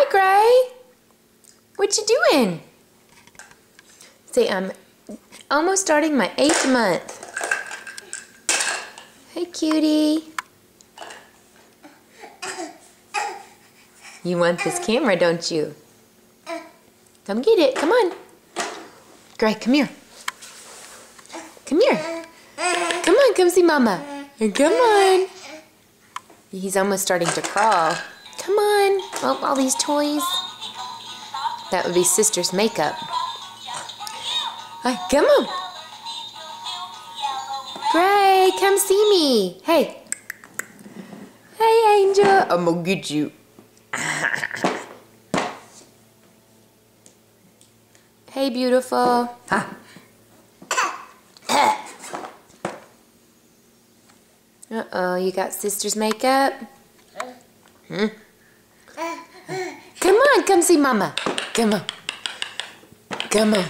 Hi, Gray. What you doing? Say, I'm almost starting my 8th month. Hey, cutie. You want this camera, don't you? Come get it. Come on. Gray, come here. Come here. Come on, come see Mama. Come on. He's almost starting to crawl. Come on. Oh, all these toys. That would be sister's makeup. Hi, come on. Gray, come see me. Hey. Hey, Angel. I'm gonna get you. Hey, beautiful. Ha. Uh-oh, you got sister's makeup? Hmm? Come on, come see Mama. Come on. Come on.